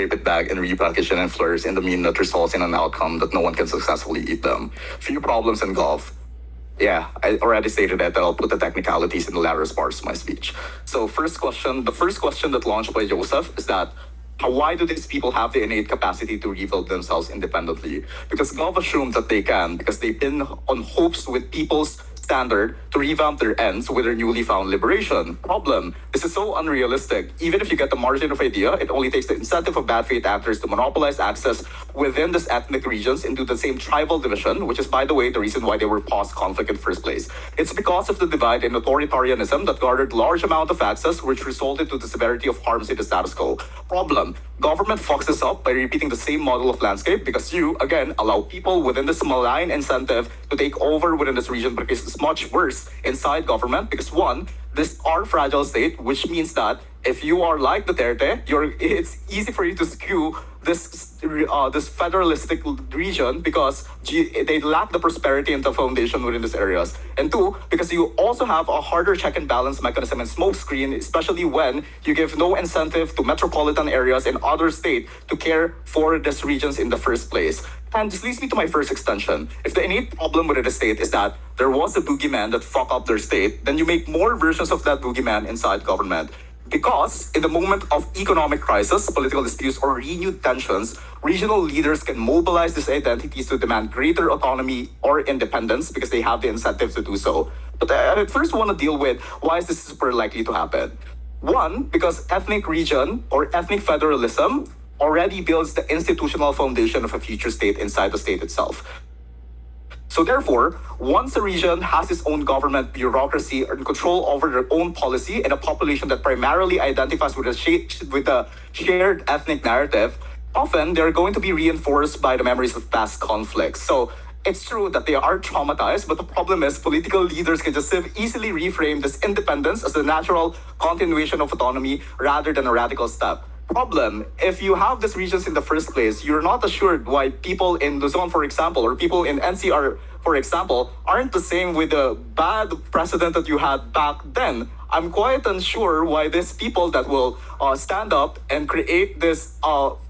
it back and repackage and flourish in the mean that results in an outcome that no one can successfully eat them. Few problems in golf. Yeah, I already stated that I'll put the technicalities in the latter parts of my speech. So the first question that launched by Joseph is that why do these people have the innate capacity to rebuild themselves independently? Because Gov assumed that they can, because they've been on hopes with people's standard to revamp their ends with their newly found liberation. Problem, this is so unrealistic. Even if you get the margin of idea, it only takes the incentive of bad faith actors to monopolize access within these ethnic regions into the same tribal division, which is, by the way, the reason why they were post-conflict in the first place. It's because of the divide in authoritarianism that garnered large amount of access, which resulted to the severity of harms in the status quo. Problem, government fucks this up by repeating the same model of landscape because you, again, allow people within this malign incentive to take over within this region because it's much worse inside government because one, this are fragile state, which means that if you are like Duterte, it's easy for you to skew this federalistic region because they lack the prosperity and the foundation within these areas. And two, because you also have a harder check and balance mechanism and smoke screen, especially when you give no incentive to metropolitan areas and other states to care for these regions in the first place. And this leads me to my first extension. If the innate problem within the state is that there was a boogeyman that fucked up their state, then you make more versions of that boogeyman inside government. Because in the moment of economic crisis, political disputes, or renewed tensions, regional leaders can mobilize these identities to demand greater autonomy or independence because they have the incentive to do so. But I first want to deal with why is this super likely to happen. One, because ethnic region or ethnic federalism already builds the institutional foundation of a future state inside the state itself. So therefore, once a region has its own government bureaucracy and control over their own policy and a population that primarily identifies with a shared ethnic narrative, often they're going to be reinforced by the memories of past conflicts. So it's true that they are traumatized, but the problem is political leaders can just easily reframe this independence as a natural continuation of autonomy rather than a radical step. Problem, if you have these regions in the first place, you're not assured why people in Luzon, for example, or people in NCR, for example, aren't the same with the bad precedent that you had back then. I'm quite unsure why these people that will stand up and create this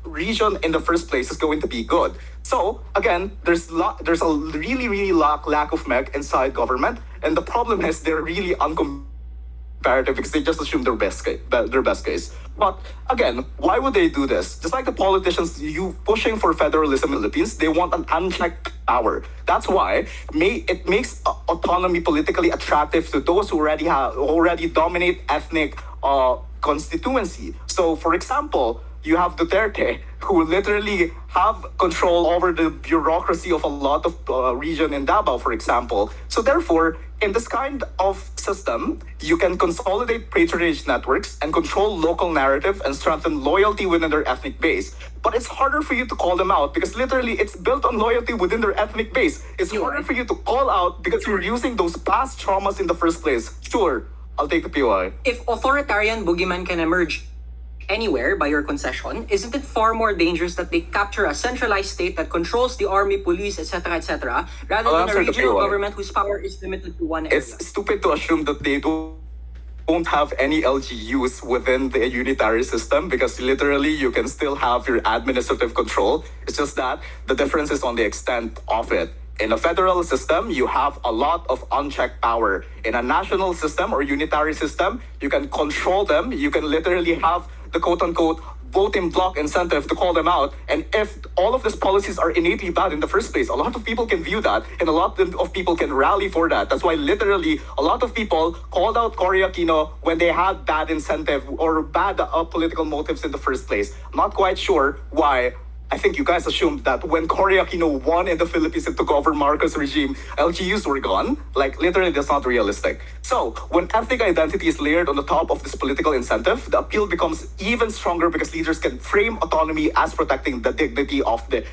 region in the first place is going to be good. So again, there's a really lack of mech inside government, and the problem is they're really uncomparative because they just assume their best case. But again, why would they do this? Just like the politicians you pushing for federalism in the Philippines, they want an unchecked power. That's why it makes autonomy politically attractive to those who already dominate ethnic constituency. So, for example, you have Duterte, who literally have control over the bureaucracy of a lot of region in Davao, for example. So therefore, in this kind of system, you can consolidate patronage networks and control local narrative and strengthen loyalty within their ethnic base. But it's harder for you to call them out because literally it's built on loyalty within their ethnic base. It's harder for you to call out because you're using those past traumas in the first place. Sure, I'll take the POI. If authoritarian boogeyman can emerge anywhere by your concession, isn't it far more dangerous that they capture a centralized state that controls the army, police, etc., rather than a regional government whose power is limited to one area? It's stupid to assume that they don't have any LGUs within the unitary system because literally you can still have your administrative control. It's just that the difference is on the extent of it. In a federal system, you have a lot of unchecked power. In a national system or unitary system, you can control them. You can literally have the quote-unquote voting bloc incentive to call them out. And if all of these policies are innately bad in the first place, a lot of people can view that and a lot of people can rally for that. That's why literally a lot of people called out Cory Aquino when they had bad incentive or bad political motives in the first place. I'm not quite sure why. I think you guys assumed that when Cory Aquino won in the Philippines and took over Marcos regime, LGUs were gone. Like, literally, that's not realistic. So, when ethnic identity is layered on the top of this political incentive, the appeal becomes even stronger because leaders can frame autonomy as protecting the dignity of the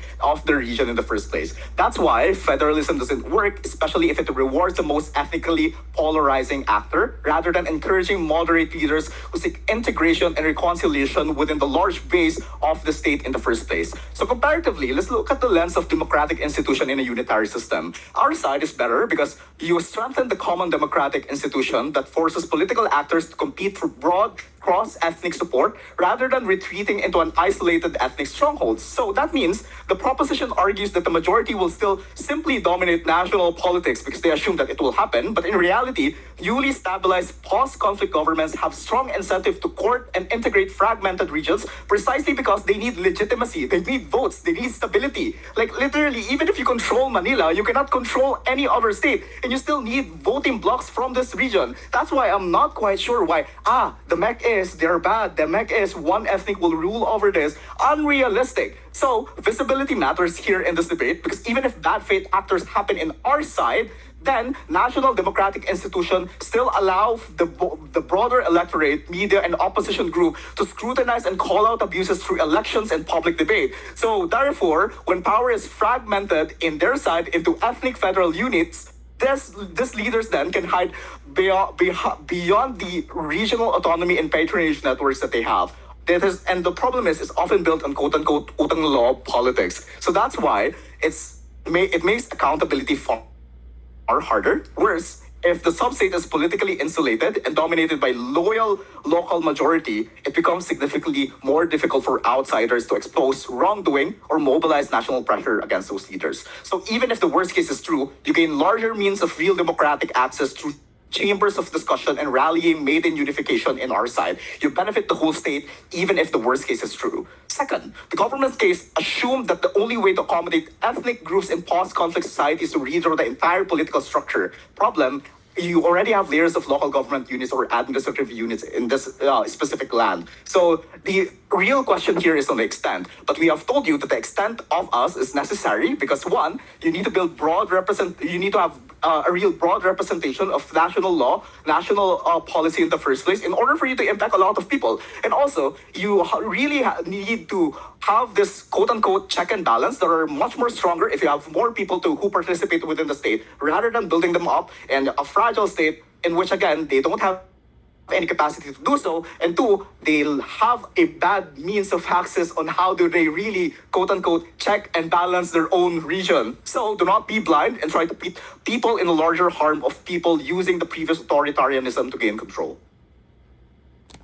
region in the first place. That's why federalism doesn't work, especially if it rewards the most ethnically polarizing actor, rather than encouraging moderate leaders who seek integration and reconciliation within the large base of the state in the first place. So comparatively, let's look at the lens of democratic institution in a unitary system. Our side is better because you strengthen the common democratic institution that forces political actors to compete for broad cross-ethnic support rather than retreating into an isolated ethnic stronghold. So that means the proposition argues that the majority will still simply dominate national politics because they assume that it will happen. But in reality, newly stabilized post-conflict governments have strong incentive to court and integrate fragmented regions precisely because they need legitimacy, they need votes, they need stability. Like literally, even if you control Manila, you cannot control any other state, and you still need voting blocks from this region. That's why I'm not quite sure why, the MEC is, they're bad, the MEC is, one ethnic will rule over this. Unrealistic. So visibility matters here in this debate because even if bad faith actors happen in our side, then national democratic institutions still allow the broader electorate, media, and opposition group to scrutinize and call out abuses through elections and public debate. So therefore, when power is fragmented in their side into ethnic federal units, this leaders then can hide beyond the regional autonomy and patronage networks that they have. And the problem is, it's often built on quote-unquote utang law politics. So that's why it makes accountability far harder. Worse, if the sub-state is politically insulated and dominated by loyal local majority, it becomes significantly more difficult for outsiders to expose wrongdoing or mobilize national pressure against those leaders. So even if the worst case is true, you gain larger means of real democratic access through chambers of discussion and rallying made in unification in our side. You benefit the whole state, even if the worst case is true. Second, the government's case assumed that the only way to accommodate ethnic groups in post-conflict societies is to redraw the entire political structure. Problem, you already have layers of local government units or administrative units in this specific land. So the real question here is on the extent. But we have told you that the extent of us is necessary because one, you need to build you need to have a real broad representation of national law, national policy in the first place in order for you to impact a lot of people. And also, you really need to have this quote-unquote check and balance that are much more stronger if you have more people who participate within the state rather than building them up in a fragile state in which, again, they don't have any capacity to do so, and two, they'll have a bad means of access on how do they really quote-unquote check and balance their own region. So do not be blind and try to put people in a larger harm of people using the previous authoritarianism to gain control.